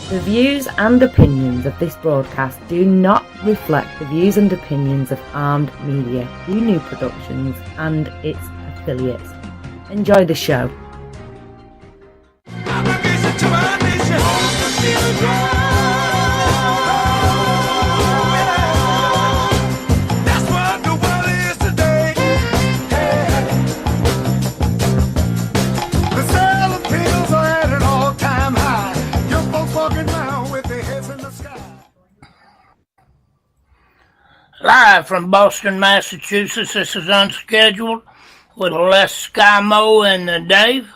The views and opinions of this broadcast do not reflect the views and opinions of Armed Media, New Productions and its affiliates. Enjoy the show. Live from Boston, Massachusetts, this is Unscheduled with Skymo and Dave.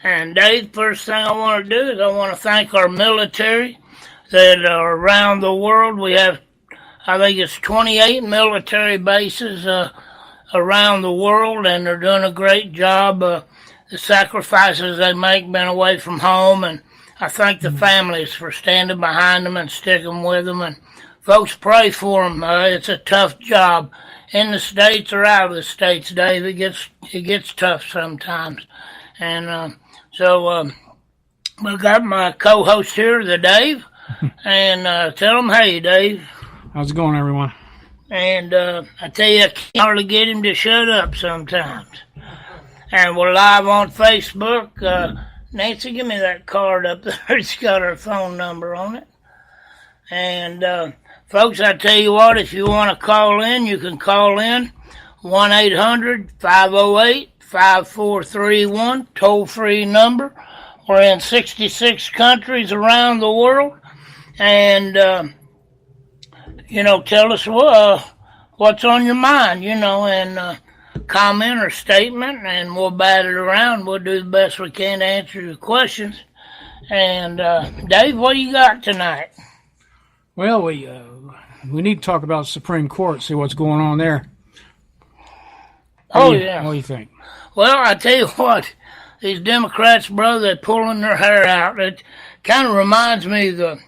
And Dave, first thing I want to do is I want to thank our military that are around the world. We have, I think it's 28 military bases around the world, and they're doing a great job. The sacrifices they make being away from home, and I thank the families for standing behind them and sticking with them. And folks, pray for them. It's a tough job in the States or out of the States, Dave. It gets tough sometimes. And so we've got my co-host here, the Dave. And tell him, hey, Dave. How's it going, everyone? And I tell you, I can't hardly get him to shut up sometimes. And we're live on Facebook. Nancy, give me that card up there. It's got her phone number on it. And folks, I tell you what, if you want to call in, you can call in 1-800-508-5431, toll-free number. We're in 66 countries around the world. And, tell us what's on your mind, and comment or statement, and we'll bat it around. We'll do the best we can to answer your questions. And, Dave, what do you got tonight? Well, we need to talk about the Supreme Court, see what's going on there. Yeah. What do you think? Well, I tell you what, these Democrats, brother, they're pulling their hair out. It kind of reminds me of the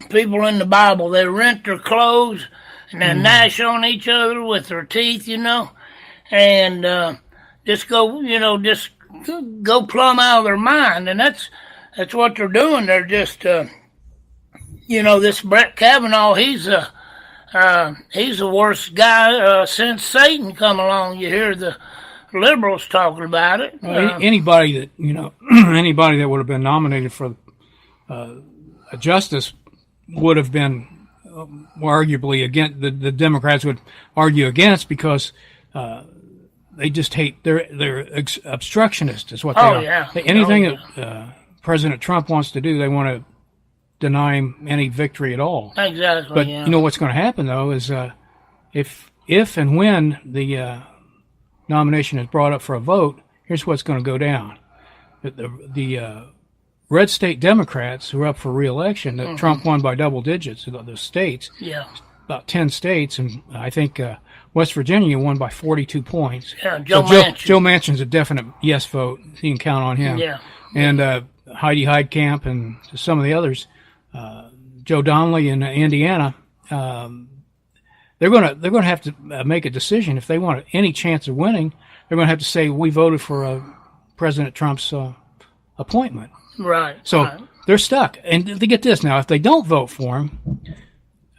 people in the Bible. They rent their clothes and they gnash on each other with their teeth, and just go plumb out of their mind. And that's what they're doing. They're just this Brett Kavanaugh, he's the worst guy since Satan come along. You hear the liberals talking about it. Anybody that anybody that would have been nominated for a justice would have been arguably against. The Democrats would argue against because they just hate. They're obstructionists is what they are. Yeah. Anything that President Trump wants to do, they want to deny him any victory at all. Exactly. But you know what's going to happen though is if and when the nomination is brought up for a vote, here's what's going to go down. The red state Democrats who are up for re-election that Trump won by double digits in other states, about 10 states, and I think West Virginia won by 42 points. Yeah, Joe Manchin's a definite yes vote. You can count on him. Yeah. And Heidi Heitkamp and some of the others, Joe Donnelly in Indiana, they're going to have to make a decision if they want any chance of winning. They're going to have to say we voted for President Trump's appointment. Right. So they're stuck. And to get this now, if they don't vote for him,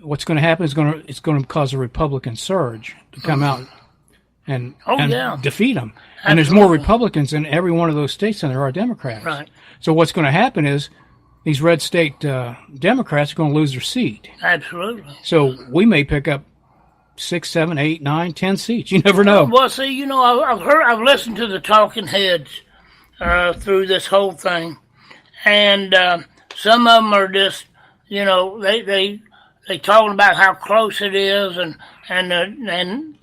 what's going to happen is it's going to cause a Republican surge to come out and defeat him. Absolutely. And there's more Republicans in every one of those states than there are Democrats. Right. So what's going to happen is these red state Democrats are going to lose their seat. Absolutely. So we may pick up 6, 7, 8, 9, 10 seats. You never know. Well, see, I've listened to the talking heads through this whole thing, and some of them are just, they talking about how close it is, and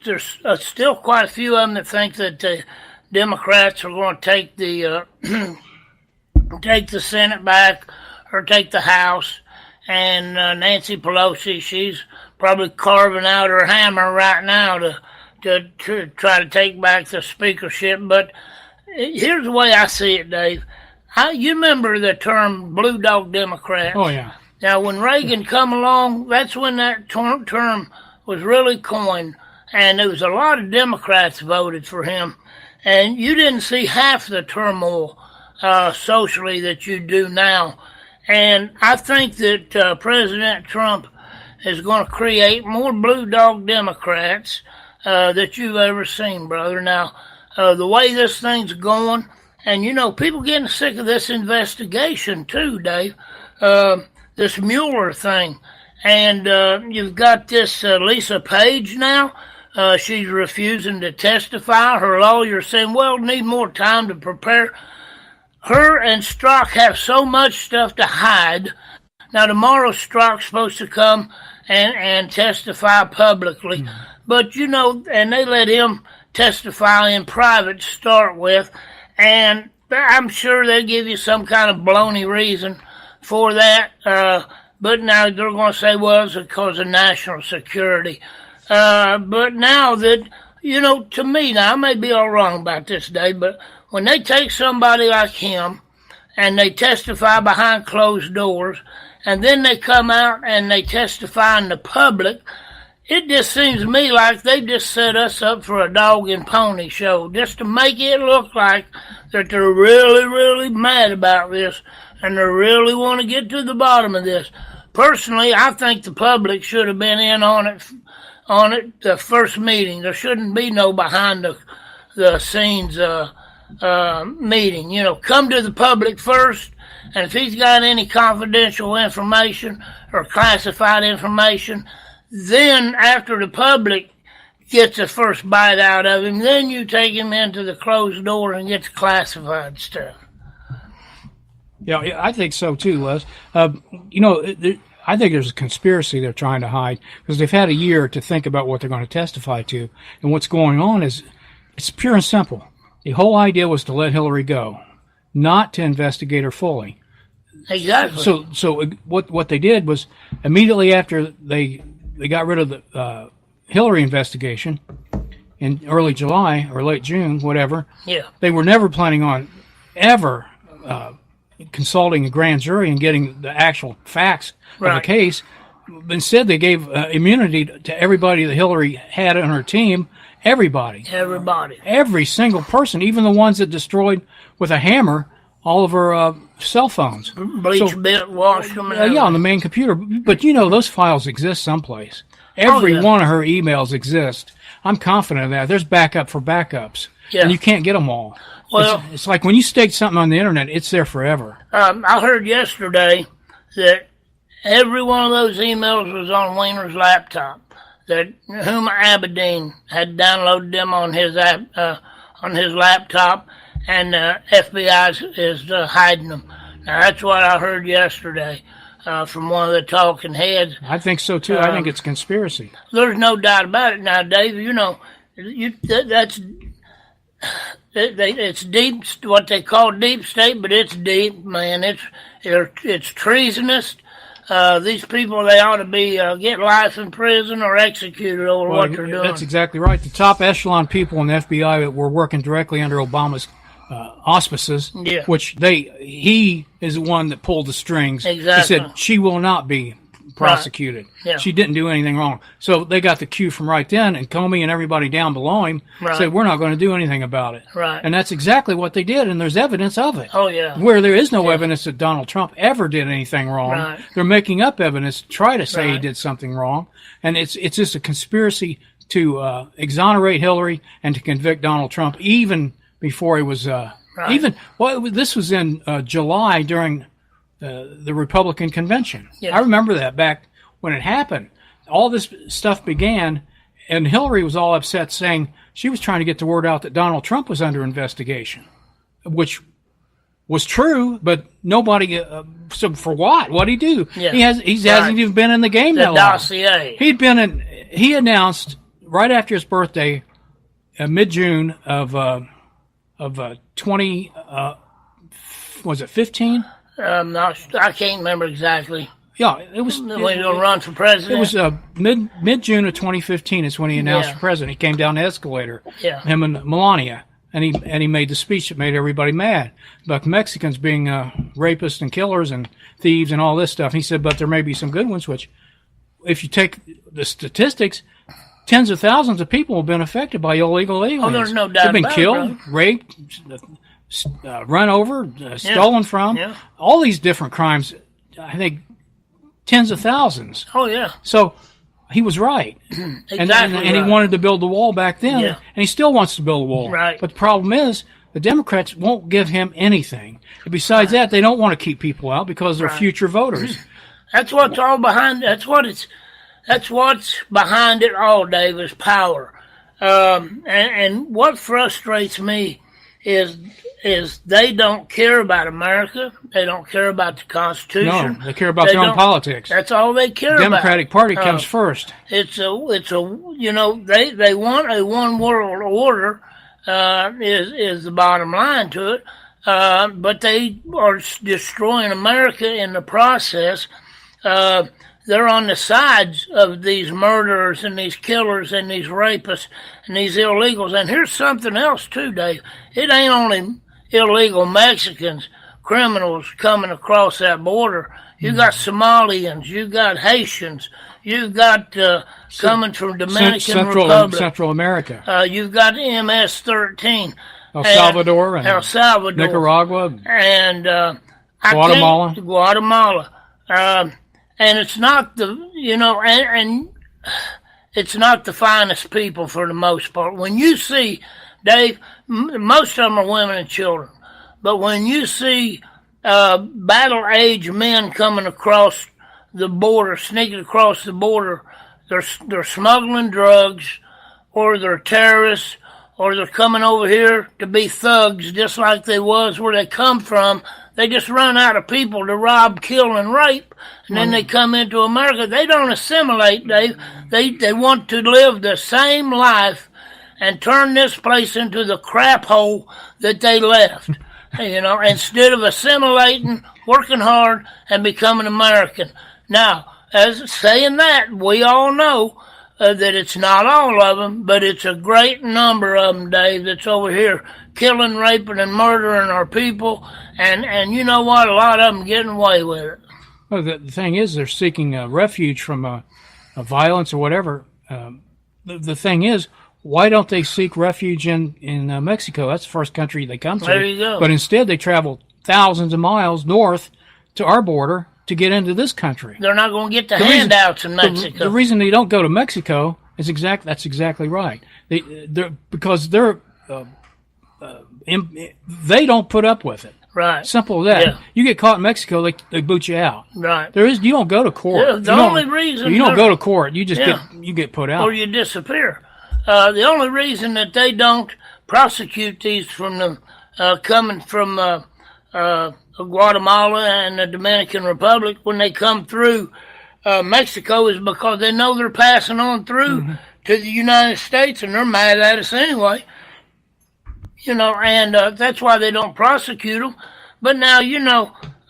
there's still quite a few of them that think that the Democrats are going to take the take the Senate back or take the House. And Nancy Pelosi, she's probably carving out her hammer right now to try to take back the speakership. But here's the way I see it, Dave. You remember the term blue dog Democrats? Oh, yeah. Now, when Reagan come along, that's when that term was really coined. And there was a lot of Democrats voted for him. And you didn't see half the turmoil socially that you do now. And I think that President Trump is going to create more blue dog Democrats that you've ever seen, brother. Now, the way this thing's going, and people getting sick of this investigation too, Dave. This Mueller thing, and you've got this Lisa Page now. She's refusing to testify. Her lawyer saying, "Well, need more time to prepare." Her and Strzok have so much stuff to hide. Now tomorrow, Strzok's supposed to come and testify publicly, but and they let him testify in private to start with, and I'm sure they give you some kind of baloney reason for that, but now they're going to say, well, it's because of national security. But now that, to me, now I may be all wrong about this, Dave, but when they take somebody like him and they testify behind closed doors, and then they come out and they testify in the public, it just seems to me like they just set us up for a dog and pony show, just to make it look like that they're really, really mad about this and they really want to get to the bottom of this. Personally, I think the public should have been in on it the first meeting. There shouldn't be no behind the scenes meeting. Come to the public first, and if he's got any confidential information or classified information, then after the public gets the first bite out of him, then you take him into the closed door and get the classified stuff. Yeah, I think so too, Les. I think there's a conspiracy they're trying to hide because they've had a year to think about what they're going to testify to. And what's going on is it's pure and simple. The whole idea was to let Hillary go, not to investigate her fully. Exactly. So what they did was immediately after they got rid of the Hillary investigation in early July or late June, whatever. Yeah. They were never planning on ever consulting a grand jury and getting the actual facts of the case. Instead, they gave immunity to everybody that Hillary had on her team. Everybody. Every single person, even the ones that destroyed with a hammer all of her cell phones. Bleach bit, washed them. Yeah, on the main computer. But those files exist someplace. Every one of her emails exist. I'm confident of that. There's backup for backups. Yeah. And you can't get them all. Well, it's like when you stake something on the internet, it's there forever. I heard yesterday that every one of those emails was on Weiner's laptop. That Huma Abedin had downloaded them on his laptop, and FBI is hiding them. Now that's what I heard yesterday from one of the talking heads. I think so too. I think it's conspiracy. There's no doubt about it. Now, Dave, it's deep, what they call deep state, but it's deep, man. It's treasonous. These people, they ought to be get life in prison or executed over what they're doing. That's exactly right. The top echelon people in the FBI that were working directly under Obama's auspices, which he is the one that pulled the strings. Exactly. He said she will not be prosecuted. Right. Yeah. She didn't do anything wrong. So they got the cue from right then, and Comey and everybody down below him said, we're not going to do anything about it. Right. And that's exactly what they did, and there's evidence of it. Oh, yeah. Where there is no evidence that Donald Trump ever did anything wrong, they're making up evidence to try to say he did something wrong, and it's just a conspiracy to exonerate Hillary and to convict Donald Trump even before he was this was in July during the Republican convention. Yeah. I remember that back when it happened. All this stuff began, and Hillary was all upset, saying she was trying to get the word out that Donald Trump was under investigation, which was true, but nobody. So for what? What'd he do? Yeah. He hasn't even been in the game that long. Dossier. He announced right after his birthday, mid-June of 20. Was it 15? I can't remember exactly. Yeah, it was. When he was going to run for president? It was mid-June of 2015 is when he announced for president. He came down the escalator, him and Melania, and he made the speech that made everybody mad about the Mexicans being rapists and killers and thieves and all this stuff. And he said, but there may be some good ones, which, if you take the statistics, tens of thousands of people have been affected by illegal aliens. Oh, there's no doubt about it. They've been killed, raped, run over, stolen from, all these different crimes I think, tens of thousands. Oh, yeah. So he was right. Exactly and right. he wanted to build the wall back then, Yeah. and he still wants to build a wall. Right. But the problem is, the Democrats won't give him anything. And besides that, they don't want to keep people out because they're future voters. That's what's all behind. That's what's behind it all, Dave, is power. And what frustrates me is they don't care about America. They don't care about the Constitution. No, they care about their own politics. That's all they care about. Democratic Party comes first. It's a they want a one world order. Is the bottom line to it, but they are destroying America in the process. They're on the sides of these murderers and these killers and these rapists and these illegals. And here's something else too, Dave. It ain't only illegal Mexicans, criminals coming across that border. You got Somalians, you got Haitians, you got coming from Dominican Republic, Central America. You've got MS-13, El Salvador, Nicaragua, and Guatemala. And it's not and it's not the finest people for the most part. When you see, Dave, most of them are women and children, but when you see battle-age men coming across the border, sneaking across the border, they're smuggling drugs, or they're terrorists, or they're coming over here to be thugs, just like they was where they come from. They just run out of people to rob, kill, and rape, and then they come into America. They don't assimilate, Dave. They want to live the same life and turn this place into the crap hole that they left. Instead of assimilating, working hard, and becoming American. Now, as saying that, we all know that it's not all of them, but it's a great number of them, Dave, that's over here killing, raping, and murdering our people. And you know what? A lot of them getting away with it. Well, the thing is, they're seeking refuge from a violence or whatever. The thing is, why don't they seek refuge in Mexico? That's the first country they come to. There you go. But instead, they travel thousands of miles north to our border to get into this country. They're not going to get the handouts in Mexico. The reason they don't go to Mexico is that's exactly right. Because they don't put up with it. Right. Simple as that. Yeah. You get caught in Mexico, they boot you out. Right. You don't go to court. Yeah, the only reason you don't go to court. You just get put out. Or you disappear. The only reason that they don't prosecute these from the coming from Guatemala and the Dominican Republic when they come through Mexico is because they know they're passing on through to the United States, and they're mad at us anyway. And that's why they don't prosecute them. But now,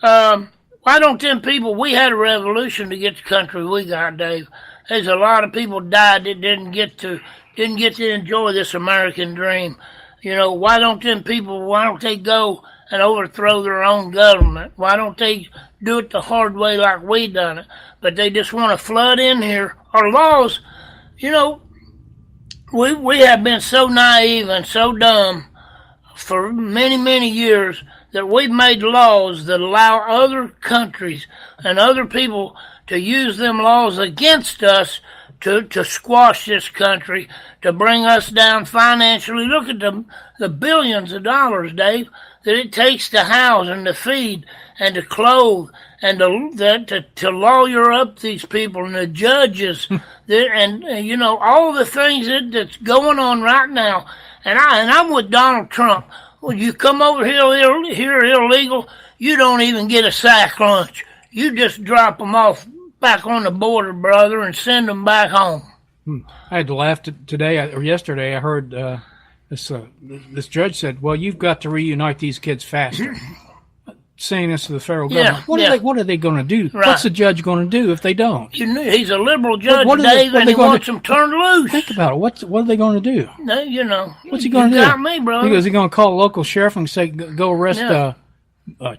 why don't them people? We had a revolution to get the country we got, Dave. There's a lot of people died that didn't get to enjoy this American dream. Why don't they go and overthrow their own government? Why don't they do it the hard way like we done it? But they just want to flood in here. Our laws, we have been so naive and so dumb for many, many years that we've made laws that allow other countries and other people to use them laws against us to squash this country, to bring us down financially. Look at the billions of dollars, Dave, that it takes to house and to feed and to clothe and to lawyer up these people and the judges and all the things that's going on right now. And I'm with Donald Trump. When you come over here illegal, you don't even get a sack lunch. You just drop them off back on the border, brother, and send them back home. I had to laugh today or yesterday. I heard this judge said, "Well, you've got to reunite these kids faster." Saying this to the federal government. What are they going to do? Right. What's the judge going to do if they don't? He's a liberal judge, Dave, and he wants them turned loose. Think about it. What are they going to do? No, what's he going to do? You got me, brother. Is he going to call a local sheriff and say, "Go arrest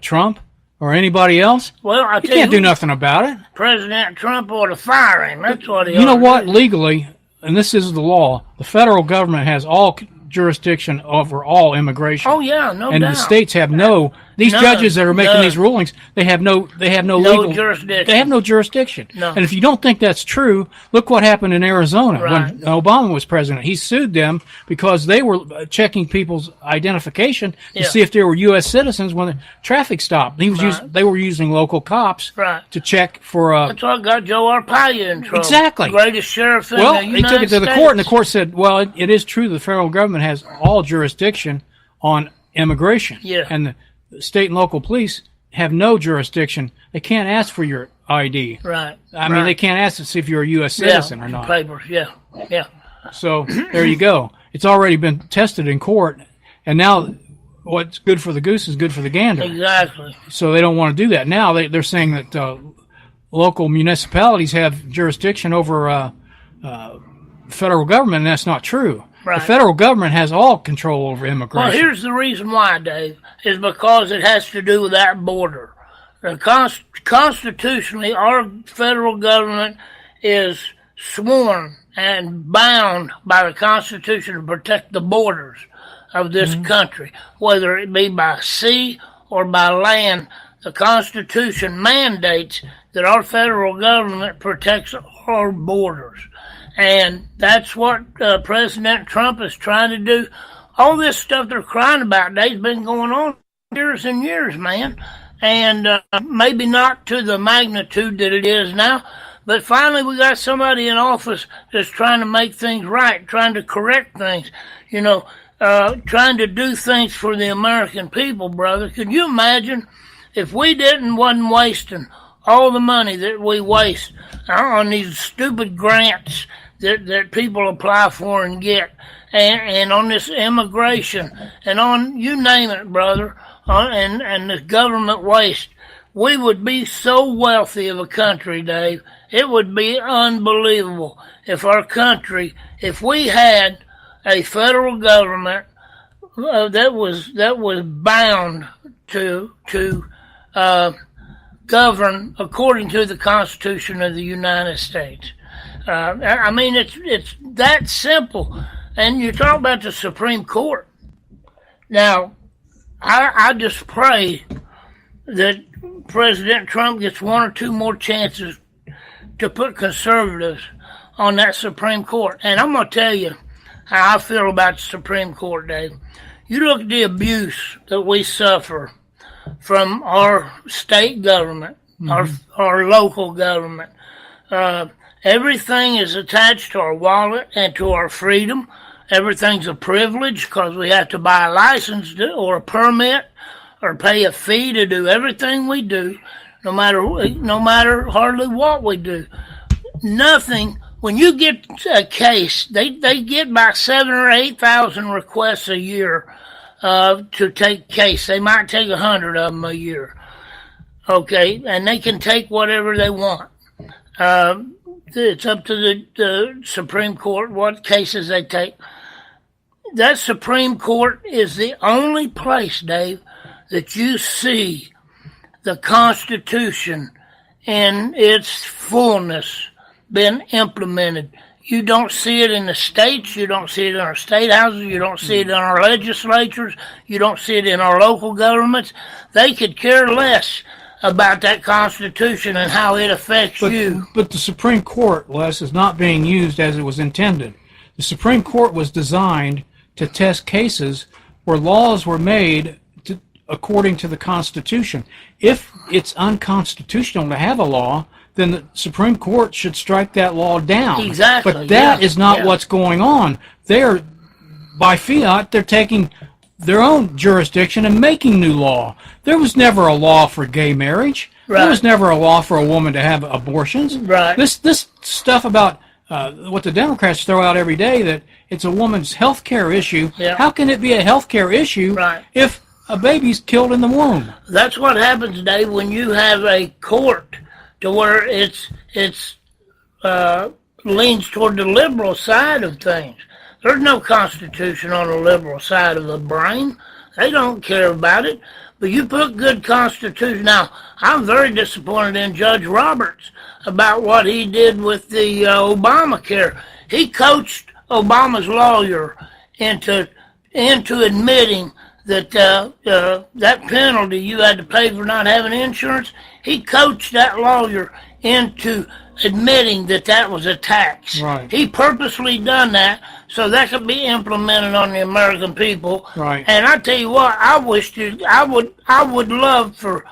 Trump or anybody else"? Well, you can't do nothing about it. President Trump ought to fire him. That's what he. You know what? Legally, and this is the law. The federal government has all jurisdiction over all immigration. Oh yeah, no doubt. And the states have no These judges that are making these rulings, they have no legal jurisdiction. They have no jurisdiction. No. And if you don't think that's true, look what happened in Arizona when Obama was president. He sued them because they were checking people's identification to see if they were U.S. citizens when the traffic stopped. They were using local cops to check for. That's what got Joe Arpaio in trouble. Exactly. Greatest sheriff in the United States. They took it to the court, and the court said, "Well, it is true. The federal government has all jurisdiction on immigration, and the state and local police have no jurisdiction. They can't ask for your ID. Right. I mean, they can't ask to see if you're a U.S. citizen or not. Papers, yeah. So there you go. It's already been tested in court, and now what's good for the goose is good for the gander. Exactly. So they don't want to do that. Now they're saying that local municipalities have jurisdiction over federal government, and that's not true. Right. The federal government has all control over immigration. Well, here's the reason why, Dave, is because it has to do with that border. Constitutionally, our federal government is sworn and bound by the Constitution to protect the borders of this country, whether it be by sea or by land. The Constitution mandates that our federal government protects our borders. And that's what President Trump is trying to do. All this stuff they're crying about, Dave's been going on years and years, man. And maybe not to the magnitude that it is now, but finally we got somebody in office that's trying to make things right, trying to correct things, trying to do things for the American people, brother. Could you imagine if we wasn't wasting all the money that we waste on these stupid grants that people apply for and get, and on this immigration, and on you name it, brother, and this government waste, we would be so wealthy of a country, Dave. It would be unbelievable if if we had a federal government that was bound to govern according to the Constitution of the United States. I mean, it's that simple. And you talk about the Supreme Court. Now, I just pray that President Trump gets one or two more chances to put conservatives on that Supreme Court. And I'm going to tell you how I feel about the Supreme Court, Dave. You look at the abuse that we suffer from our state government, our local government. Everything is attached to our wallet and to our freedom. Everything's a privilege because we have to buy a license or a permit or pay a fee to do everything we do, no matter hardly what we do. Nothing. When you get a case, they get about 7,000 or 8,000 requests a year to take case. They might take 100 of them a year. Okay, and they can take whatever they want. It's up to the Supreme Court what cases they take. That Supreme Court is the only place, Dave, that you see the Constitution in its fullness been implemented. You don't see it in the states. You don't see it in our state houses. You don't see it in our legislatures. You don't see it in our local governments. They could care less about that Constitution and how it affects you. But the Supreme Court, Les, is not being used as it was intended. The Supreme Court was designed to test cases where laws were made according to the Constitution. If it's unconstitutional to have a law, then the Supreme Court should strike that law down. Exactly. But that is not what's going on. By fiat, they're taking their own jurisdiction and making new law. There was never a law for gay marriage. Right. There was never a law for a woman to have abortions. Right. This stuff about what the Democrats throw out every day, that it's a woman's health care issue. Yeah. How can it be a health care issue if a baby's killed in the womb? That's what happens, Dave, when you have a court to where it's leans toward the liberal side of things. There's no Constitution on the liberal side of the brain. They don't care about it. But you put good Constitution. Now, I'm very disappointed in Judge Roberts about what he did with the Obamacare. He coached Obama's lawyer into admitting that that penalty you had to pay for not having insurance, he coached that lawyer into admitting that that was a tax. Right. He purposely done that so that could be implemented on the American people. Right. And I tell you what, I would love for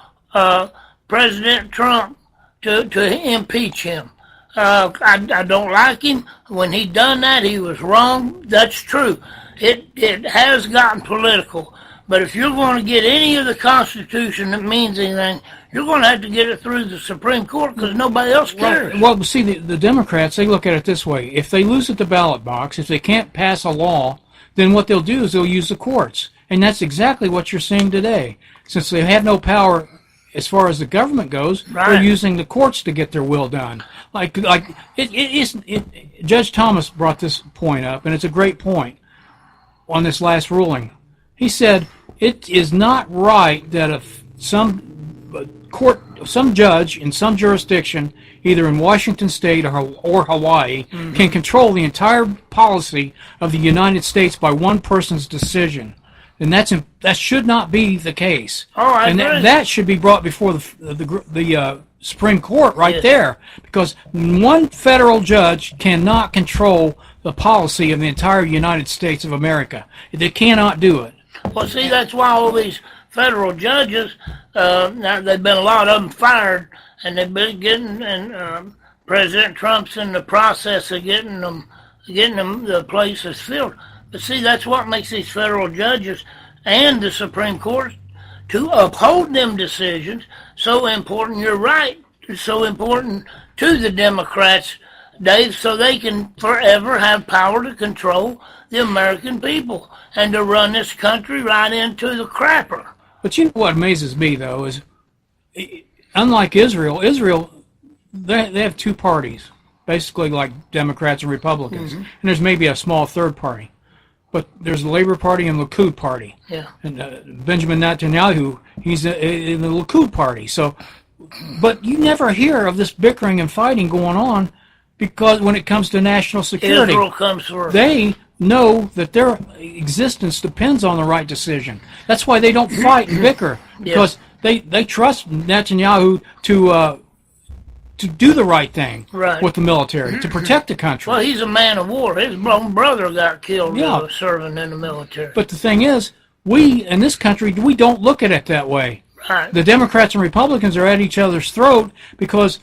President Trump to impeach him. I don't like him. When he done that, he was wrong. That's true. It has gotten political. But if you're going to get any of the Constitution that means anything, you're going to have to get it through the Supreme Court because nobody else cares. Right. Well, see, the Democrats, they look at it this way. If they lose at the ballot box, if they can't pass a law, then what they'll do is they'll use the courts. And that's exactly what you're seeing today. Since they have no power as far as the government goes, Right. They're using the courts to get their will done. Judge Thomas brought this point up, and it's a great point on this last ruling. He said it is not right that if some judge in some jurisdiction, either in Washington State or Hawaii, can control the entire policy of the United States by one person's decision. And that should not be the case. Oh, I and agree. that should be brought before the Supreme Court right there, because one federal judge cannot control the policy of the entire United States of America. They cannot do it. Well, see, that's why all these federal judges, now they've been a lot of them fired, and they've been getting, and President Trump's in the process of getting them the places filled. But see, that's what makes these federal judges and the Supreme Court to uphold them decisions so important. You're right, so important to the Democrats, Dave, so they can forever have power to control the American people and to run this country right into the crapper. But you know what amazes me, though, is unlike Israel, they have two parties, basically like Democrats and Republicans. And there's maybe a small third party. But there's the Labor Party and the Likud Party. Yeah. And Benjamin Netanyahu, he's in the Likud Party. So, but you never hear of this bickering and fighting going on, because when it comes to national security, Israel comes first. they know that their existence depends on the right decision. That's why they don't fight and bicker, because they trust Netanyahu to do the right thing with the military, to protect the country. Well, he's a man of war. His own brother got killed serving in the military. But the thing is, we, in this country, we don't look at it that way. Right. The Democrats and Republicans are at each other's throat because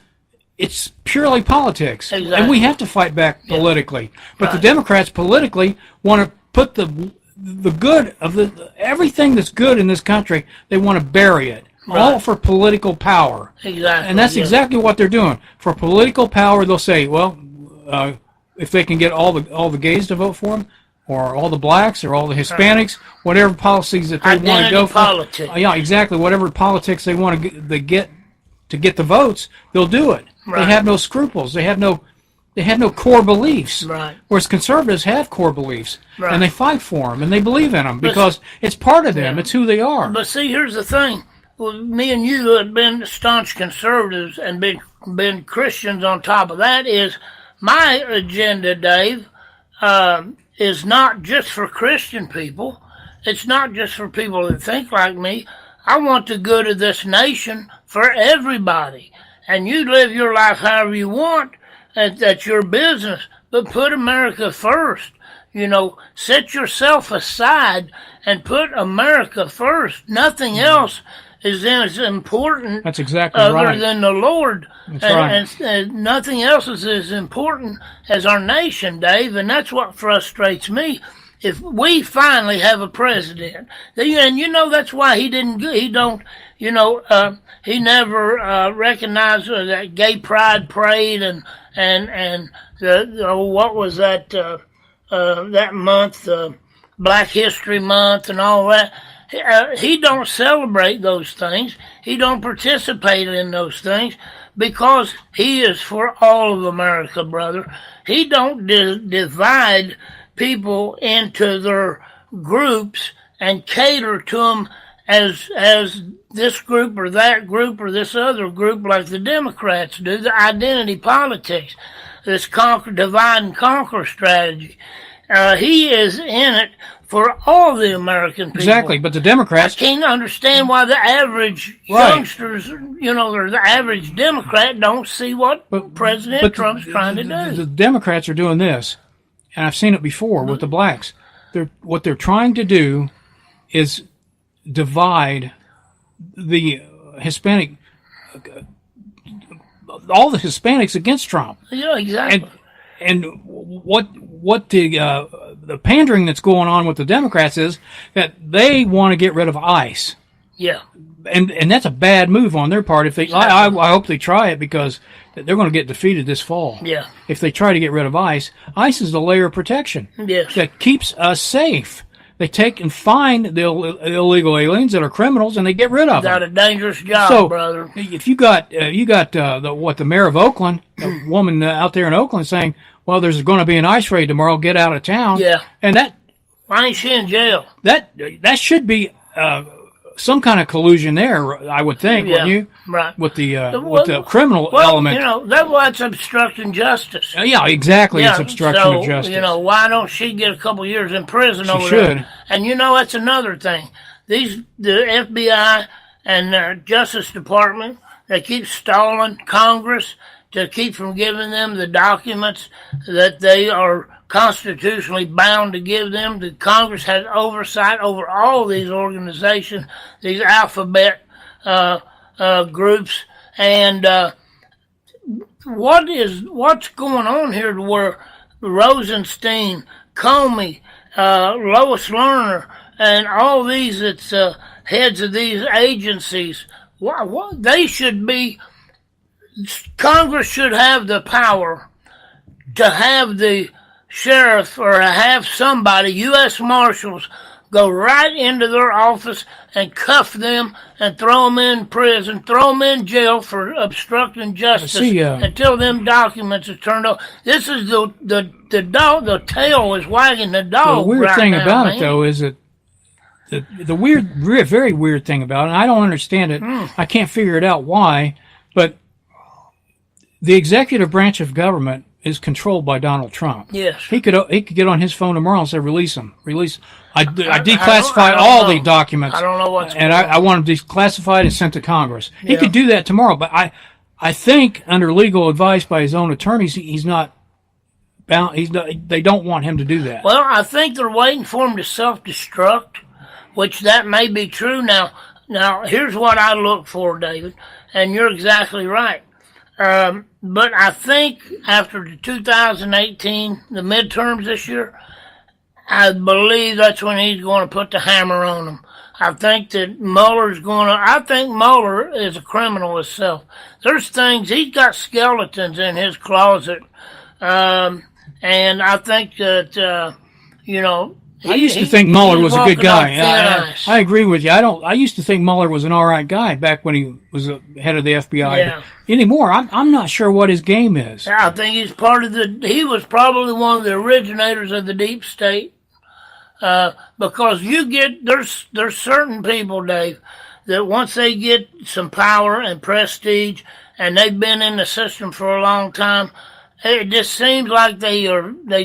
it's purely politics. Exactly. And we have to fight back politically. But the Democrats politically want to put the good of everything that's good in this country, they want to bury it. All for political power. Exactly. And that's exactly what they're doing. For political power, they'll say, well, if they can get all the gays to vote for them, or all the blacks, or all the Hispanics, whatever policies that they want to go for. Politics. Yeah, exactly. Whatever politics they want to get the votes, they'll do it. Right. They have no scruples. They have no core beliefs. Right. Whereas conservatives have core beliefs, Right. and they fight for them, and they believe in them because it's part of them. It's who they are. But see, here's the thing. Well, me and you have been staunch conservatives and been Christians on top of that. Is my agenda, Dave, is not just for Christian people. It's not just for people that think like me. I want the good of this nation for everybody. And you live your life however you want. That's your business. But put America first. Set yourself aside and put America first. Nothing else is as important. That's exactly other than the Lord. That's right. And nothing else is as important as our nation, Dave. And that's what frustrates me. If we finally have a president, and that's why he never recognized that gay pride parade and what was that that month, Black History Month and all that. He don't celebrate those things. He don't participate in those things because he is for all of America, brother. He don't divide people into their groups and cater to them as this group or that group or this other group like the Democrats do, the identity politics, this divide and conquer strategy. He is in it for all the American people. Exactly, but the Democrats... I can't understand why the average youngsters, or the average Democrat don't see what President Trump's trying to do. The Democrats are doing this, and I've seen it before with the blacks. What they're trying to do is divide the Hispanic, all the Hispanics against Trump. Yeah, exactly. And what the pandering that's going on with the Democrats is that they want to get rid of ICE. Yeah. And that's a bad move on their part. If they, I hope they try it, because they're going to get defeated this fall. Yeah. If they try to get rid of ICE, ICE is a layer of protection that keeps us safe. They take and find the illegal aliens that are criminals, and they get rid of them. Got a dangerous job, brother. If you got the mayor of Oakland, a woman out there in Oakland, saying, "Well, there's going to be an ICE raid tomorrow. Get out of town." Yeah. And why ain't she in jail? That should be some kind of collusion there, I would think, wouldn't you? Right. With the criminal element. That's obstructing justice. Yeah, exactly. It's obstruction of justice. Why don't she get a couple years in prison over should. there? And that's another thing. The FBI and the Justice Department, they keep stalling Congress to keep from giving them the documents that they are constitutionally bound to give them. The Congress has oversight over all these organizations, these alphabet groups, and what's going on here to where Rosenstein, Comey, Lois Lerner, and all these heads of these agencies, they should be. Congress should have the power to have the sheriff or have somebody, U.S. Marshals, go right into their office and cuff them and throw them in prison, throw them in jail for obstructing justice until them documents are turned over. This is the tail is wagging the dog. The weird thing about it, though, is that the very weird thing about it, and I don't understand it. I can't figure it out why, but the executive branch of government is controlled by Donald Trump. Yes. He could get on his phone tomorrow and say, release him. I declassified all the documents. I don't know what's going on. I want them declassified and sent to Congress. Yeah. He could do that tomorrow, but I think under legal advice by his own attorneys, he's not bound. They don't want him to do that. Well, I think they're waiting for him to self-destruct, which that may be true. Now, here's what I look for, David, and you're exactly right. But I think after the 2018, the midterms this year, I believe that's when he's going to put the hammer on them. I think that I think Mueller is a criminal himself. There's things, he's got skeletons in his closet. And I think that, I used to think Mueller was a good guy. I agree with you. I used to think Mueller was an all right guy back when he was head of the FBI. Yeah. Anymore, I'm not sure what his game is. I think he's he was probably one of the originators of the deep state. Because there's certain people, Dave, that once they get some power and prestige and they've been in the system for a long time, it just seems like they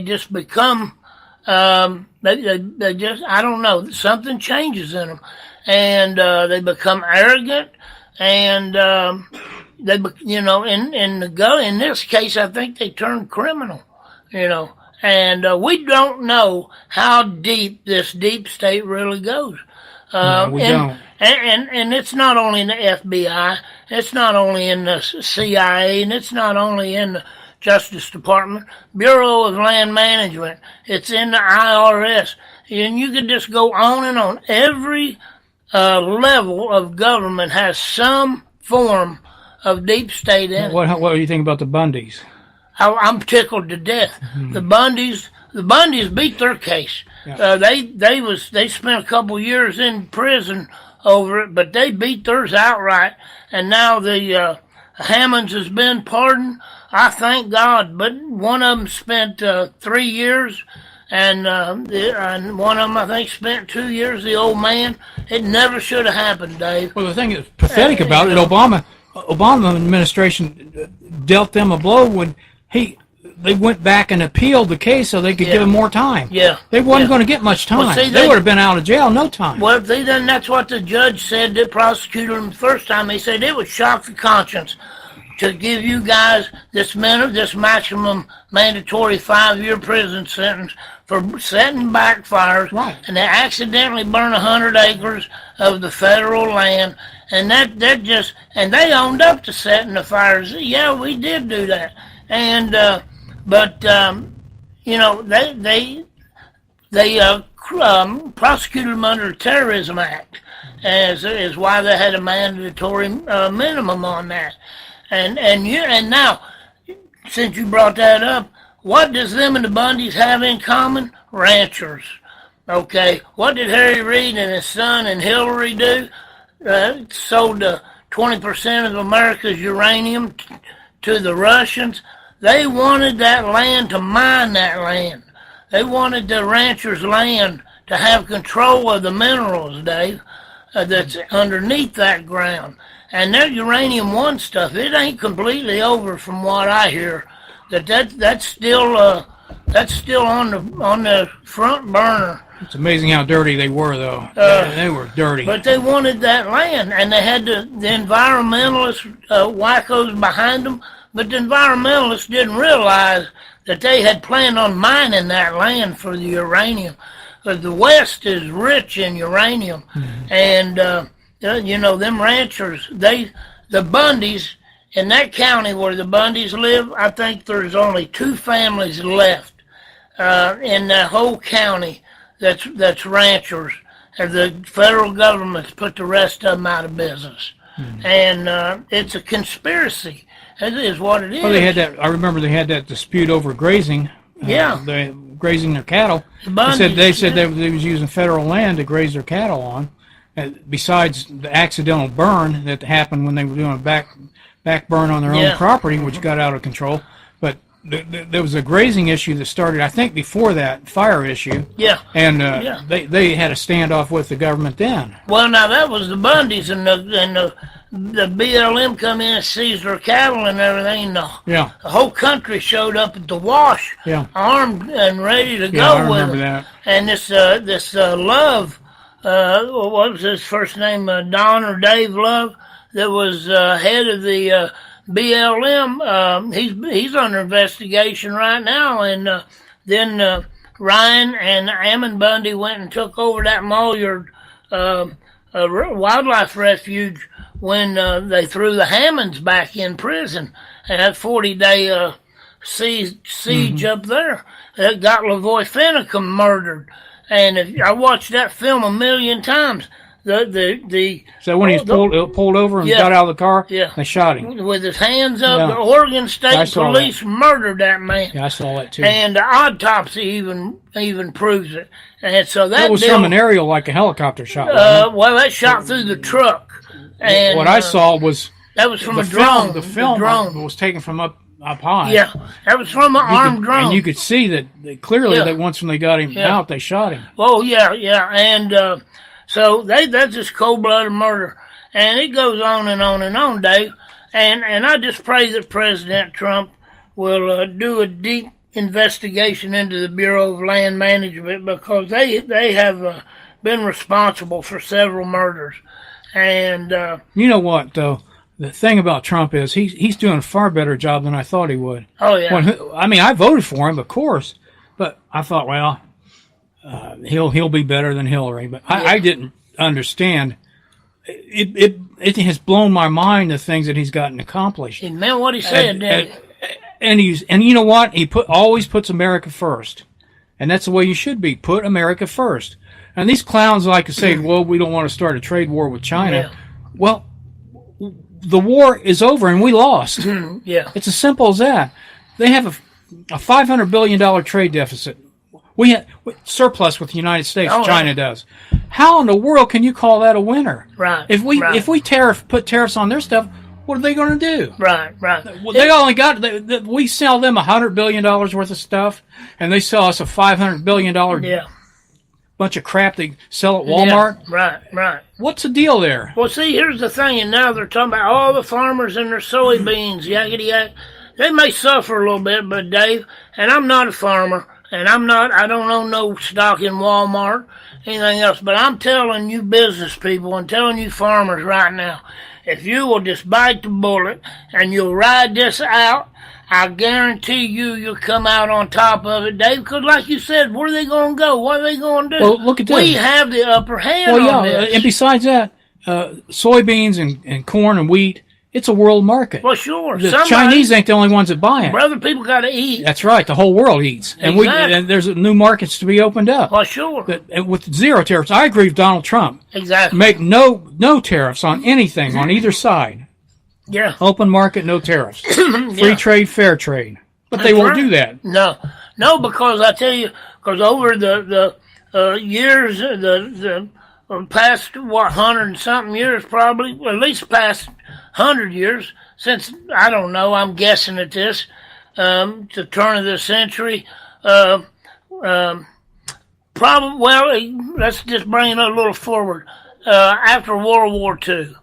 just become, they just, I don't know, something changes in them, and they become arrogant, and in this case, I think they turn criminal, and we don't know how deep this deep state really goes. No, we don't. And it's not only in the FBI, it's not only in the CIA, and it's not only in the Justice Department, Bureau of Land Management, it's in the IRS, and you can just go on and on. Every level of government has some form of deep state in it. What do you think about the Bundys? I'm tickled to death. Mm-hmm. The Bundys beat their case. Yeah. They spent a couple years in prison over it, but they beat theirs outright. And now the Hammonds has been pardoned. I thank God. But one of them spent 3 years, and one of them I think spent 2 years. The old man. It never should have happened, Dave. Well, the thing that's pathetic about it, Obama administration dealt them a blow when they went back and appealed the case so they could give them more time. Yeah. They wasn't going to get much time. Well, see, they would have been out of jail no time. Well, then that's what the judge said that prosecuted him the first time. He said it would shock the conscience to give you guys this maximum mandatory 5-year prison sentence for setting backfires, right, and they accidentally burn 100 acres of the federal land, and that just, and they owned up to setting the fires. Yeah, we did do that, and but you know, they prosecuted them under the Terrorism Act, is why they had a mandatory minimum on that. And now, since you brought that up, what does them and the Bundys have in common? Ranchers. Okay. What did Harry Reid and his son and Hillary do? Sold 20% of America's uranium to the Russians. They wanted that land to mine that land. They wanted the ranchers' land to have control of the minerals, Dave, that's underneath that ground. And their uranium one stuff, it ain't completely over from what I hear. That's still on the front burner. It's amazing how dirty they were, though. They were dirty. But they wanted that land, and they had the environmentalist wackos behind them. But the environmentalists didn't realize that they had planned on mining that land for the uranium. Because the West is rich in uranium, and you know, them ranchers, the Bundys, in that county where the Bundys live, I think there's only 2 families left in that whole county that's ranchers, and the federal government's put the rest of them out of business. And it's a conspiracy. That is what it is. Well, they had that. I remember they had that dispute over grazing. They grazing their cattle. They said they was using federal land to graze their cattle on. Besides the accidental burn that happened when they were doing a back burn on their own property, which got out of control. But there was a grazing issue that started, I think, before that fire issue. Yeah. And they had a standoff with the government then. Well, now that was the Bundys, and the BLM come in and seized their cattle and everything. The whole country showed up at the wash, armed and ready to go with them. That. And this Love, what was his first name? Don or Dave Love, that was head of the BLM. He's under investigation right now, and then Ryan and Ammon Bundy went and took over that Molyard wildlife refuge when they threw the Hammonds back in prison, and that 40-day siege up there that got Lavoy Finicum murdered. And I watched that film 1,000,000 times. So when he was pulled over and got out of the car, they shot him with his hands up. The Oregon State Police murdered that man. Yeah, I saw that too. And the autopsy even proves it. And so that was from an aerial, like a helicopter shot. Well, that shot through the truck. And what I saw was that was from a drone. The film was taken from up high. Yeah, that was from an armed drone. And you could see that clearly that once when they got him out, they shot him. Oh yeah, and so that's just cold-blooded murder, and it goes on and on and on, Dave. And I just pray that President Trump will do a deep investigation into the Bureau of Land Management, because they have been responsible for several murders. And you know what, though? The thing about Trump is he's doing a far better job than I thought he would. Oh, yeah. I mean, I voted for him, of course, but I thought, well, he'll be better than Hillary. But I didn't understand. It has blown my mind, the things that he's gotten accomplished. He meant what he said, didn't he? And you know what? He always puts America first. And that's the way you should be. Put America first. And these clowns like to say, well, we don't want to start a trade war with China. Yeah. Well, the war is over and we lost. It's as simple as that. They have a $500 billion trade deficit. We have surplus with the United States. China does. How in the world can you call that a winner? Right. If we put tariffs on their stuff, what are they going to do? Right. Well, they only got we sell them $100 billion worth of stuff, and they sell us a $500 billion bunch of crap they sell at Walmart. Yeah, right. What's the deal there? Well, see, here's the thing, and now they're talking about all the farmers and their soybeans, yakety yak. they may suffer a little bit, but Dave, and I'm not a farmer, and I don't own no stock in Walmart, anything else, but I'm telling you business people and telling you farmers right now, if you will just bite the bullet and you'll ride this out, I guarantee you'll come out on top of it, Dave, because like you said, where are they going to go? What are they going to do? Well, look at this. We have the upper hand on this. And besides that, soybeans and corn and wheat, it's a world market. Well, sure. The Chinese ain't the only ones that buy it. Brother, people got to eat. That's right. The whole world eats. And Exactly. and there's new markets to be opened up. Well, sure. And with zero tariffs, I agree with Donald Trump. Exactly. Make no tariffs on anything on either side. Yeah. Open market, no tariffs. Free Yeah. trade, fair trade. But they won't do that. No, because I tell you, because over the years, the past 100 and something years, probably at least past 100 years since I don't know, I'm guessing at this, the turn of the century. Probably, well, let's just bring it a little forward. After World War II,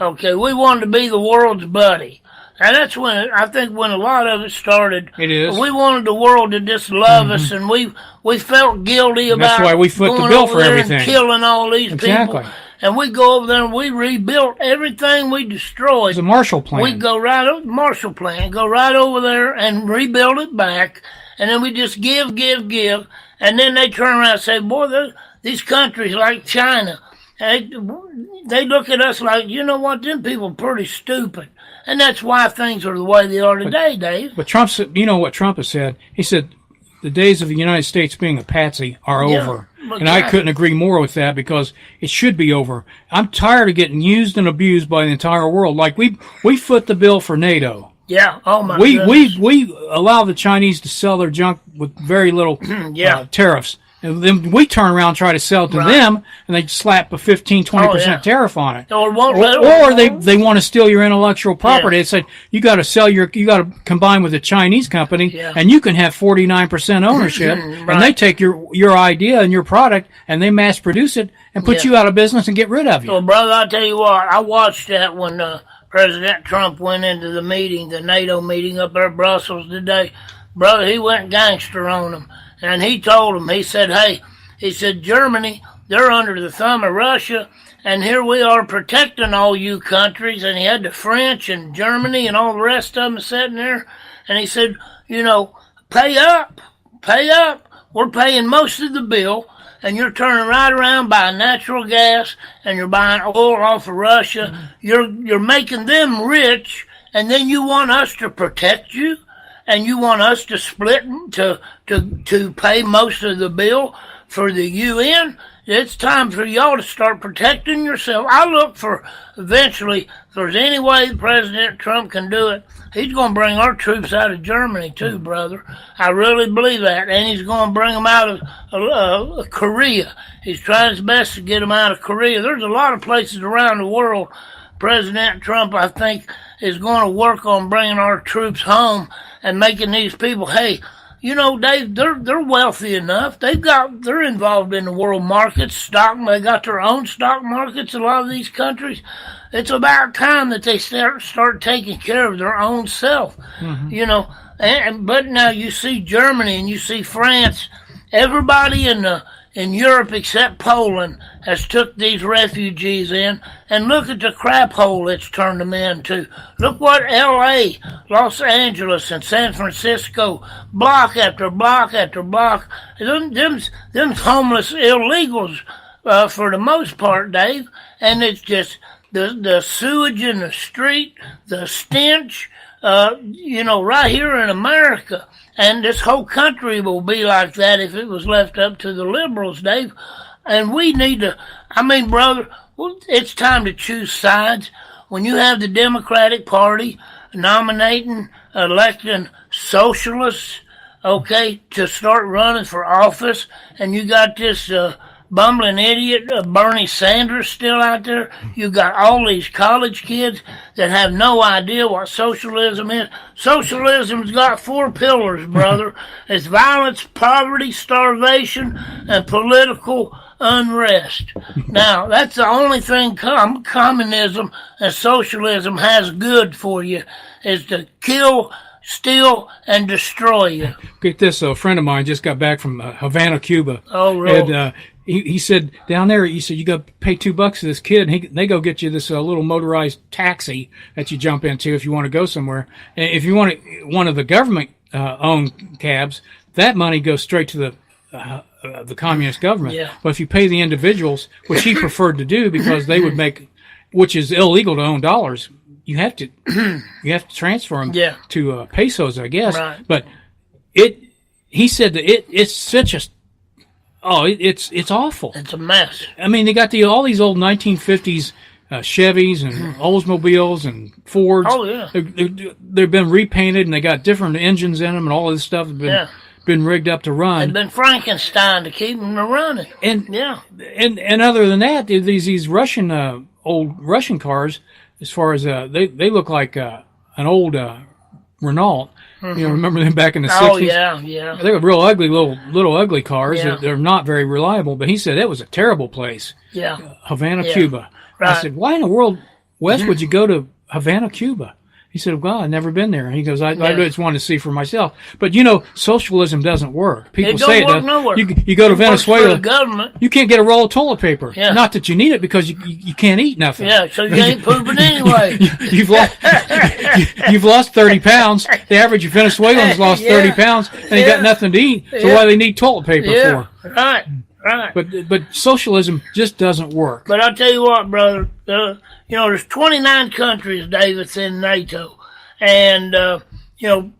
okay, we wanted to be the world's buddy. And that's when, I think, when a lot of it started. It is. We wanted the world to just love us, and we felt guilty about That's why we foot the going bill over for there everything. and killing all these Exactly. people. And we go over there and we rebuilt everything we destroyed. It's a Marshall Plan. We go right over Marshall Plan, go right over there and rebuild it back, and then we just give, and then they turn around and say, boy, these countries like China, they look at us like, you know what, them people are pretty stupid. And that's why things are the way they are today, Dave. But Trump said, you know what Trump has said? He said, the days of the United States being a patsy are over. And I couldn't agree more with that because it should be over. I'm tired of getting used and abused by the entire world. Like we foot the bill for NATO. Yeah. Oh my goodness. We allow the Chinese to sell their junk with very little tariffs. And then we turn around and try to sell it to them, and they slap a 15-20% tariff on it. Or they want to steal your intellectual property. They say you got to combine with a Chinese company, and you can have 49% ownership. And they take your idea and your product, and they mass produce it and put you out of business and get rid of you. Well, brother, I'll tell you what. I watched that when President Trump went into the meeting, the NATO meeting up there in Brussels today. Brother, he went gangster on them. And he told them, he said, Germany, they're under the thumb of Russia, and here we are protecting all you countries. And he had the French and Germany and all the rest of them sitting there. And he said, pay up. We're paying most of the bill, and you're turning right around buying natural gas, and you're buying oil off of Russia. You're making them rich, and then you want us to protect you? And you want us to split to pay most of the bill for the UN? It's time for y'all to start protecting yourself. I look for eventually, if there's any way President Trump can do it, he's going to bring our troops out of Germany too, brother. I really believe that. And he's going to bring them out of Korea. He's trying his best to get them out of Korea. There's a lot of places around the world President Trump, I think, is going to work on bringing our troops home and making these people, hey, Dave, they're wealthy enough. They're involved in the world markets, stock. They got their own stock markets. A lot of these countries. It's about time that they start taking care of their own self. Mm-hmm. But now you see Germany and you see France. Everybody in Europe except Poland has took these refugees in, and look at the crap hole it's turned them into. Look what L.A., Los Angeles, and San Francisco, block after block after block, them homeless illegals for the most part, Dave, and it's just the sewage in the street, the stench, right here in America. And this whole country will be like that if it was left up to the liberals, Dave. And we need to, brother, it's time to choose sides. When you have the Democratic Party nominating, electing socialists, to start running for office, and you got this bumbling idiot Bernie Sanders still out there. You got all these college kids that have no idea what socialism is. Socialism's got 4 pillars, brother. It's violence, poverty, starvation, and political unrest. Now, that's the only thing communism and socialism has good for you, is to kill steal, and destroy you. Get this, though. A friend of mine just got back from Havana, Cuba. Oh, really? And he said down there, he said, you got to pay $2 to this kid, and they go get you this little motorized taxi that you jump into if you want to go somewhere. And if you want one of the government owned cabs, that money goes straight to the communist government. Yeah. But if you pay the individuals, which he preferred to do because they would make, which is illegal to own dollars, you have to transfer them to pesos, I guess. Right. But he said that it's such a it's awful. It's a mess. I mean, they got all these old 1950s Chevys and Oldsmobiles and Fords. Oh, yeah. They've been repainted and they got different engines in them and all this stuff has been rigged up to run. They've been Frankenstein to keep them running. And other than that, these Russian old Russian cars, as far as they look like an old Renault. Mm-hmm. You know, remember them back in the 60s? Oh, yeah. They were real ugly, little ugly cars. Yeah. They're not very reliable. But he said it was a terrible place. Yeah. Havana, Cuba. Right. I said, why in the world, Wes, would you go to Havana, Cuba? He said, well, I've never been there. And he goes, I just wanted to see for myself. But, you know, socialism doesn't work. People say it does. Nowhere. You go to Venezuela, the government. you can't get a roll of toilet paper. Yeah. Not that you need it because you can't eat nothing. Yeah, so you ain't pooping anyway. You've lost 30 pounds. The average Venezuelan's lost 30 pounds, and they got nothing to eat. So why do they need toilet paper for? Right. But socialism just doesn't work. But I'll tell you what, brother. There's 29 countries, Dave, that's in NATO, and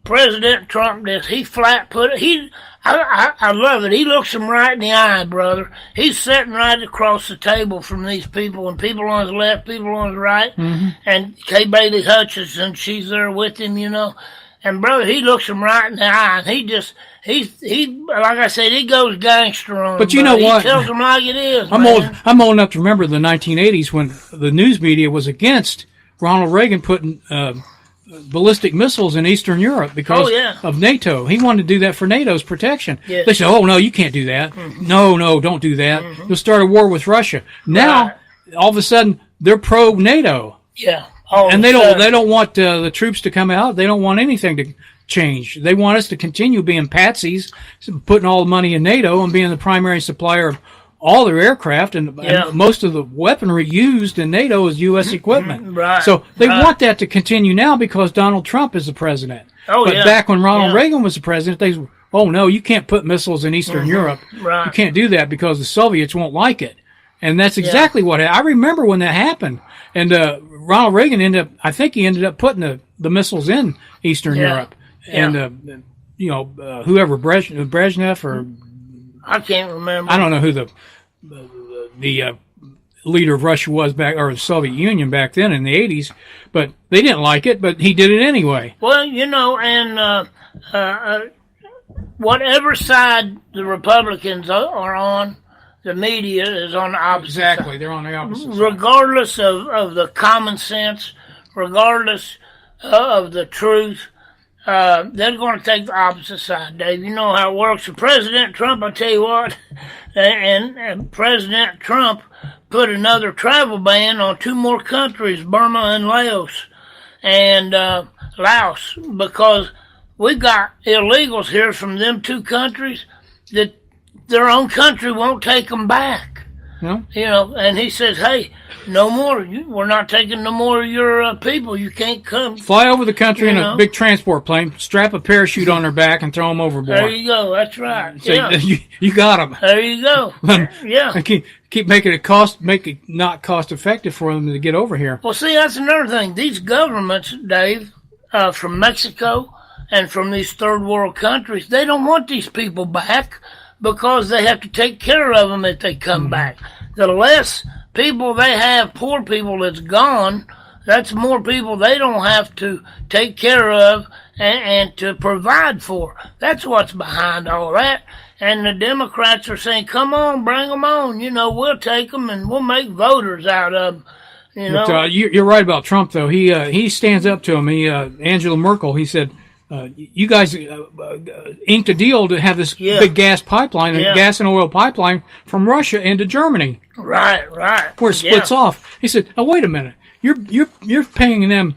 President Trump he flat put it. I love it. He looks them right in the eye, brother. He's sitting right across the table from these people, and people on his left, people on his right, and Kay Bailey Hutchinson, she's there with him, And brother, he looks him right in the eye, and he like I said, he goes gangster on him. But you know what? He tells them like it is. I'm old enough to remember the 1980s when the news media was against Ronald Reagan putting ballistic missiles in Eastern Europe because of NATO. He wanted to do that for NATO's protection. Yes. They said, "Oh no, you can't do that. Mm-hmm. No, don't do that. Mm-hmm. You'll start a war with Russia." Now, all of a sudden, they're pro NATO. Yeah. And they don't want the troops to come out. They don't want anything to change. They want us to continue being patsies, putting all the money in NATO and being the primary supplier of all their aircraft and most of the weaponry used in NATO is U.S. equipment. Right. So they want that to continue now because Donald Trump is the president. But back when Ronald Reagan was the president, they said, "Oh no, you can't put missiles in Eastern Europe. Right. You can't do that because the Soviets won't like it." And that's exactly what I remember when that happened. And Ronald Reagan ended up putting the missiles in Eastern Europe. And whoever Brezhnev or I can't remember. I don't know who the leader of Russia was back, or the Soviet Union back then in the 80s, but they didn't like it, but he did it anyway. Well, and whatever side the Republicans are on, the media is on the opposite Exactly, side. They're on the opposite side. Regardless of the common sense, regardless of the truth, they're going to take the opposite side, Dave. You know how it works. And President Trump, I tell you what, and President Trump put another travel ban on 2 more countries, Burma and Laos, because we've got illegals here from them 2 countries that their own country won't take them back. No? And he says, hey, no more. We're not taking no more of your people. You can't come. Fly over the country in a big transport plane, strap a parachute on their back, and throw them overboard. There you go. That's right. You got them. There you go. And keep making it not cost effective for them to get over here. Well, see, that's another thing. These governments, Dave, from Mexico and from these third world countries, they don't want these people back because they have to take care of them if they come back. The less people they have, poor people that's gone, that's more people they don't have to take care of and to provide for. That's what's behind all that. And the Democrats are saying, come on, bring them on. We'll take them and we'll make voters out of them. But, you're right about Trump, though. He stands up to him. Angela Merkel, he said, you guys inked a deal to have this big gas pipeline, gas and oil pipeline from Russia into Germany. Right. Where it splits off. He said, "Oh, wait a minute. You're paying them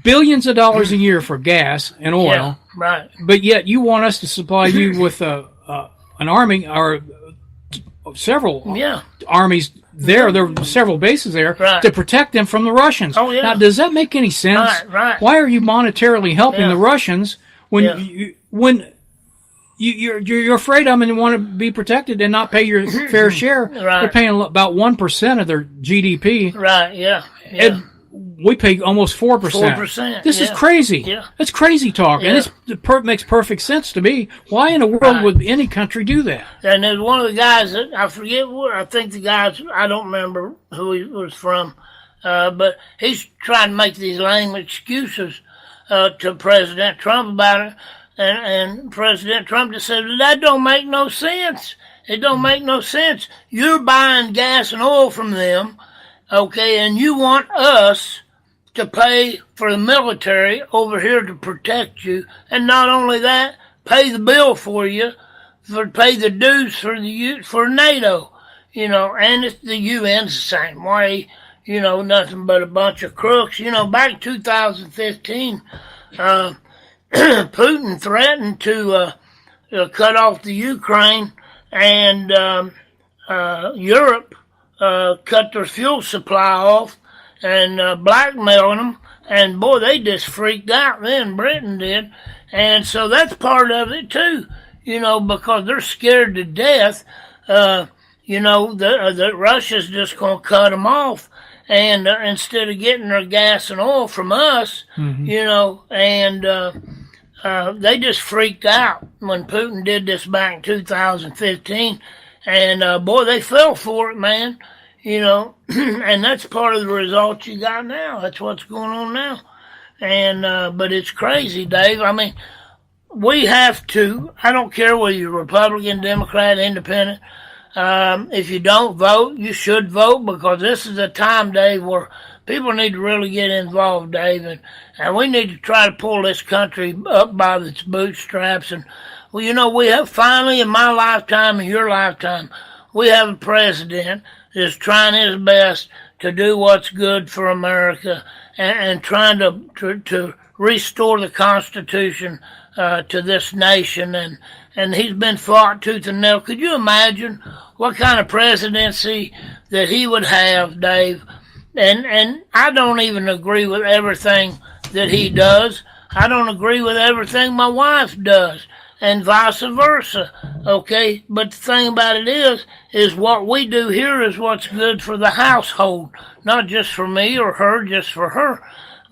billions of dollars a year for gas and oil. Yeah, right. But yet you want us to supply you with an army or several armies there. There are several bases there to protect them from the Russians. Oh, yeah. Now, does that make any sense? Right. Why are you monetarily helping the Russians when you're afraid of them and want to be protected and not pay your fair share? They're paying about 1% of their GDP. Right. Yeah. And we pay almost 4%. 4%. This is crazy. Yeah. That's crazy talk. And it makes perfect sense to me. Why in the world would any country do that? And there's one of the guys that I forget where, I think the guys, I don't remember who he was from, but he's trying to make these lame excuses to President Trump about it. And President Trump just said, that don't make no sense. It don't make no sense. You're buying gas and oil from them, okay, and you want us to pay for the military over here to protect you, and not only that, pay the bill for you, pay the dues for NATO, and the UN's the same way, nothing but a bunch of crooks. Back in 2015, Putin threatened to cut off the Ukraine, and Europe cut their fuel supply off and blackmailing them. And boy, they just freaked out then, Britain did. And so that's part of it too, because they're scared to death, that Russia's just going to cut them off. And instead of getting their gas and oil from us, they just freaked out when Putin did this back in 2015. And, boy, they fell for it, man, and that's part of the result you got now. That's what's going on now. And, but it's crazy, Dave. I mean, we have to, I don't care whether you're Republican, Democrat, Independent. If you don't vote, you should vote, because this is a time, Dave, where people need to really get involved, Dave, and we need to try to pull this country up by its bootstraps. And, well, we have finally, in my lifetime and your lifetime, we have a president that's trying his best to do what's good for America and trying to restore the Constitution to this nation. And he's been fought tooth and nail. Could you imagine what kind of presidency that he would have, Dave? And I don't even agree with everything that he does. I don't agree with everything my wife does, and vice versa, okay? But the thing about it is what we do here is what's good for the household, not just for me or her, just for her,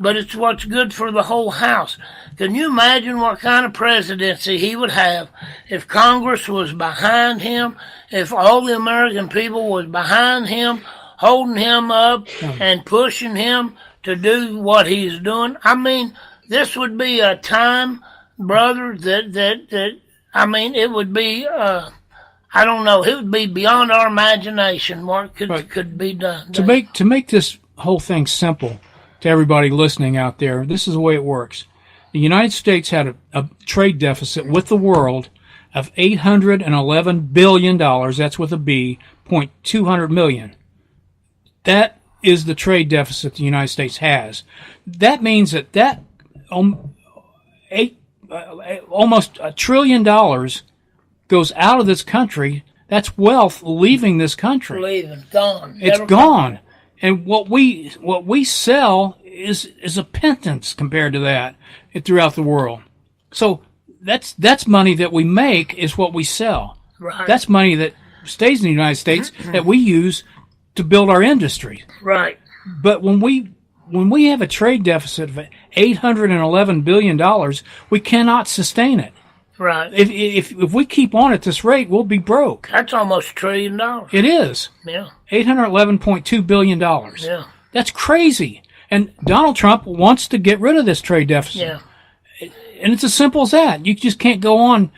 but it's what's good for the whole house. Can you imagine what kind of presidency he would have if Congress was behind him, if all the American people was behind him, holding him up and pushing him to do what he's doing? I mean, this would be a time, brother, that I mean, it would be, I don't know, it would be beyond our imagination what could be done. To make this whole thing simple to everybody listening out there, this is the way it works. The United States had a trade deficit with the world of $811 billion, that's with a B, .200 million. That is the trade deficit the United States has. That means that almost $1 trillion goes out of this country. That's wealth leaving this country. Gone. It's gone. And what we sell is a pittance compared to that throughout the world. So that's money that we make is what we sell. Right. That's money that stays in the United States that we use to build our industry. Right. But when we have a trade deficit of $811 billion, we cannot sustain it. Right. If we keep on at this rate, we'll be broke. That's almost $1 trillion. It is. Yeah. $811.2 billion. Yeah. That's crazy. And Donald Trump wants to get rid of this trade deficit. Yeah. And it's as simple as that. You just can't go on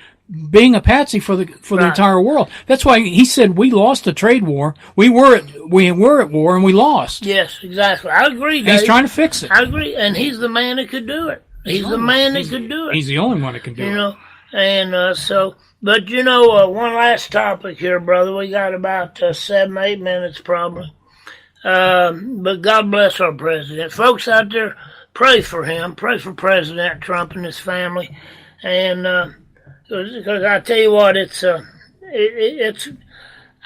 being a patsy for the entire world. That's why he said we lost the trade war. We were at war and we lost. Yes, exactly. I agree, Dave. He's trying to fix it. I agree, and he's the man that could do it. He's the man that could do it. He's the only one that can do it. And but one last topic here, brother. We got about 7-8 minutes probably. But God bless our president. Folks out there, pray for him. Pray for President Trump and his family. And because I tell you what, it's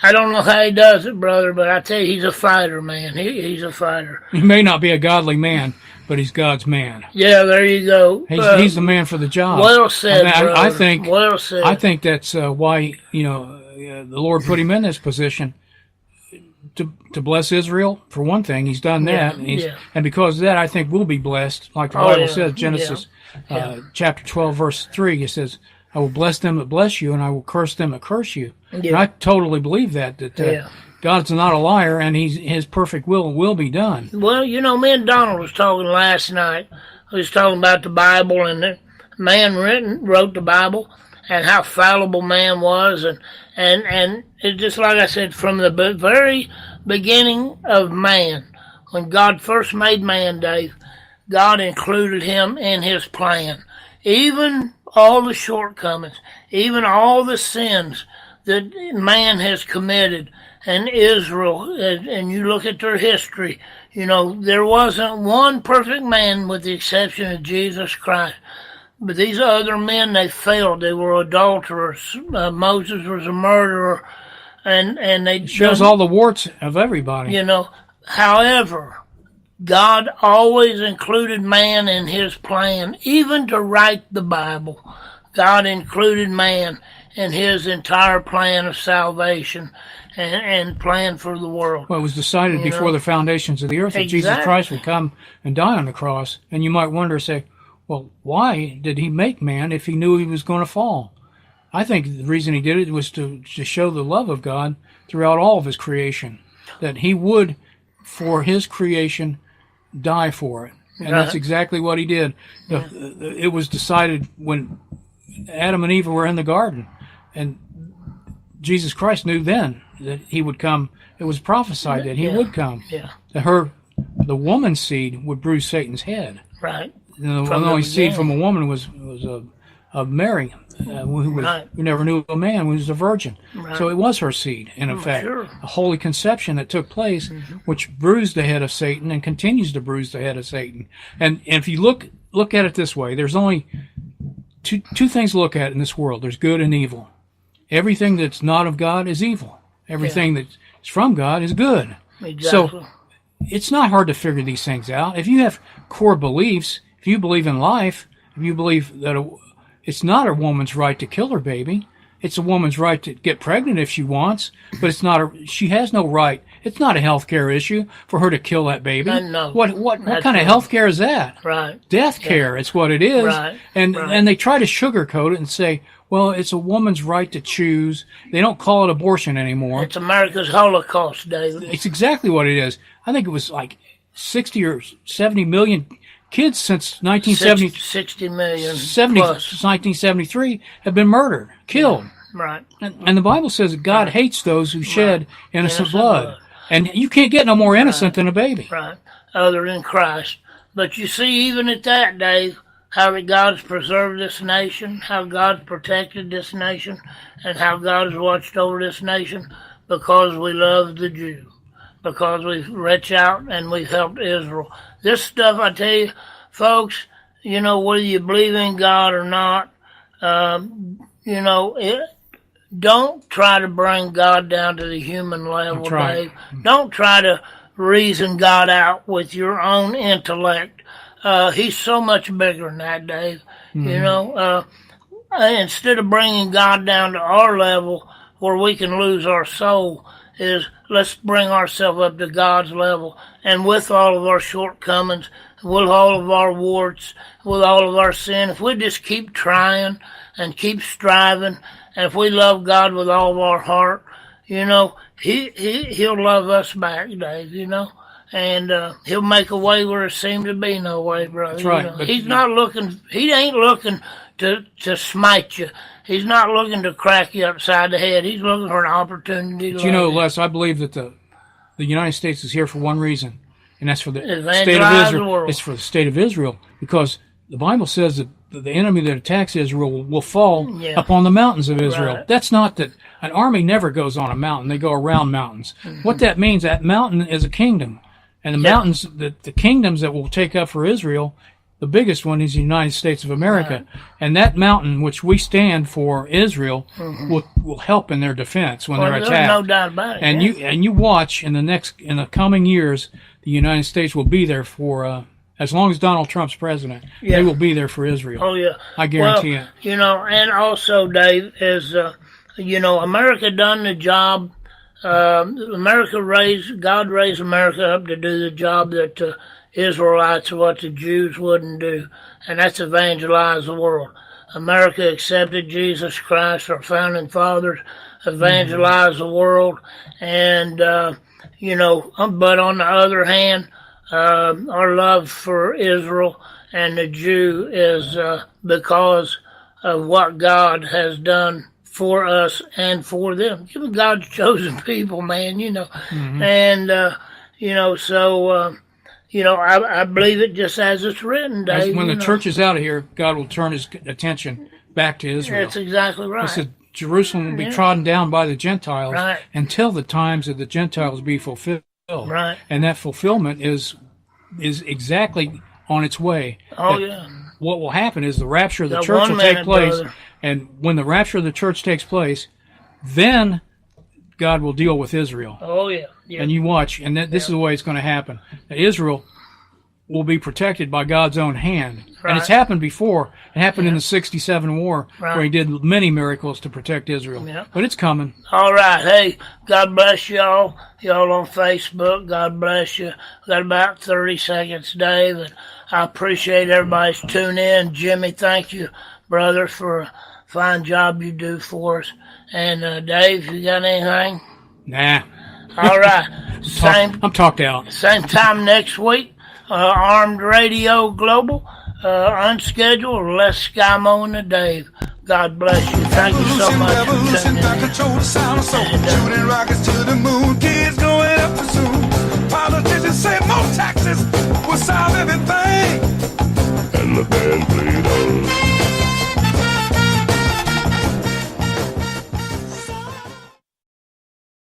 I don't know how he does it, brother, but I tell you, he's a fighter, man. He's a fighter. He may not be a godly man, but he's God's man. Yeah, there you go. He's the man for the job. Well said, brother. I think. Well said. I think that's why the Lord put him in this position to bless Israel for one thing. He's done that, and because of that, I think we'll be blessed. Like the Bible says, Genesis chapter 12, verse 3. It says, "I will bless them that bless you, and I will curse them that curse you." And I totally believe that God's not a liar, and His perfect will be done. Well, me and Donald was talking last night. We was talking about the Bible, and the man wrote the Bible, and how fallible man was, and it's just like I said, from the very beginning of man, when God first made man, Dave, God included him in His plan. Even all the shortcomings, even all the sins that man has committed, and Israel, and you look at their history, there wasn't one perfect man with the exception of Jesus Christ. But these other men, they failed. They were adulterers. Moses was a murderer, and they shows all the warts of everybody. However, God always included man in His plan, even to write the Bible. God included man in His entire plan of salvation and plan for the world. Well, it was decided before the foundations of the earth that Jesus Christ would come and die on the cross. And you might wonder, say, well, why did He make man if He knew he was going to fall? I think the reason He did it was to show the love of God throughout all of His creation, that He would, for His creation, die for it. And that's exactly what He did. It was decided when Adam and Eve were in the garden, and Jesus Christ knew then that He would come. It was prophesied that He would come. Yeah. That the woman's seed would bruise Satan's head. Right. The only seed from a woman was of Mary, who never knew a man, who was a virgin. Right. So it was her seed, in effect, a holy conception that took place, which bruised the head of Satan and continues to bruise the head of Satan. And if you look at it this way, there's only two things to look at in this world. There's good and evil. Everything that's not of God is evil. Everything that's from God is good. Exactly. So it's not hard to figure these things out. If you have core beliefs, if you believe in life, if you believe that it's not a woman's right to kill her baby, it's a woman's right to get pregnant if she wants, but she has no right. It's not a health care issue for her to kill that baby. No. What kind of health care is that? Right. Death care, it's what it is. Right. And they try to sugarcoat it and say, well, it's a woman's right to choose. They don't call it abortion anymore. It's America's Holocaust, David. It's exactly what it is. I think it was like 60 or 70 million kids since 1970. 60 million 70 plus. Since 1973 have been murdered, killed. Right. And the Bible says that God hates those who shed innocent blood. And you can't get no more innocent than a baby. Right. Other than Christ. But you see, even at that, Dave, how that God's preserved this nation, how God's protected this nation, and how God has watched over this nation because we love the Jew, because we've reached out and we've helped Israel. This stuff, I tell you, folks, whether you believe in God or not, don't try to bring God down to the human level, Dave. Don't try to reason God out with your own intellect. He's so much bigger than that, Dave. Instead of bringing God down to our level where we can lose our soul, let's bring ourselves up to God's level. And with all of our shortcomings, with all of our warts, with all of our sin, if we just keep trying and keep striving, and if we love God with all of our heart, He'll love us back, Dave, And He'll make a way where there seems to be no way, brother. That's right. He ain't looking to smite you. He's not looking to crack you upside the head. He's looking for an opportunity to love you. Les, I believe that the United States is here for one reason, and that's for the state of Israel. It's for the state of Israel, because the Bible says that the enemy that attacks Israel will fall upon the mountains of Israel. Right. That's not that an army never goes on a mountain. They go around mountains. Mm-hmm. What that means, that mountain is a kingdom. And the mountains, the kingdoms that will take up for Israel, the biggest one is the United States of America. Right. And that mountain, which we stand for Israel, will help in their defense when they're attacked. There's no doubt about it. And you watch in the coming years, the United States will be there for as long as Donald Trump's president. Yeah. They will be there for Israel. Oh yeah, I guarantee it. You know, and also, Dave, is America done the job. God raised America up to do the job that the Israelites, what the Jews wouldn't do, and that's evangelize the world. America accepted Jesus Christ, our founding fathers, evangelized the world, and but on the other hand, our love for Israel and the Jew is because of what God has done for us and for them. God's chosen people, man, and I believe it just as it's written, Dave. When the church is out of here, God will turn his attention back to Israel. That's exactly right. He said Jerusalem will be trodden down by the Gentiles Right. until the times of the Gentiles be fulfilled. Right. And that fulfillment is exactly on its way. Oh, yeah. What will happen is the rapture of the Got church 1 will take minute, place. brother. And when the rapture of the church takes place, then God will deal with Israel. Oh, yeah. Yeah. And you watch, and this is the way it's going to happen. That Israel will be protected by God's own hand. Right. And it's happened before. It happened in the 67 war, Right. where he did many miracles to protect Israel. Yeah. But it's coming. All right. Hey, God bless y'all. Y'all on Facebook, God bless you. Got about 30 seconds, Dave. And I appreciate everybody's tuning in. Jimmy, thank you, brother, for a fine job you do for us. And Dave, you got anything? Nah. All right. I'm talked out. Same time next week. Armed Radio Global. Unscheduled. Less Skymo and Dave. God bless you. Thank you so much for tuning in. Control the sound of soul. Shooting rockets to the moon. Kids growing up too soon. Politicians say more taxes will solve everything. And the band played on.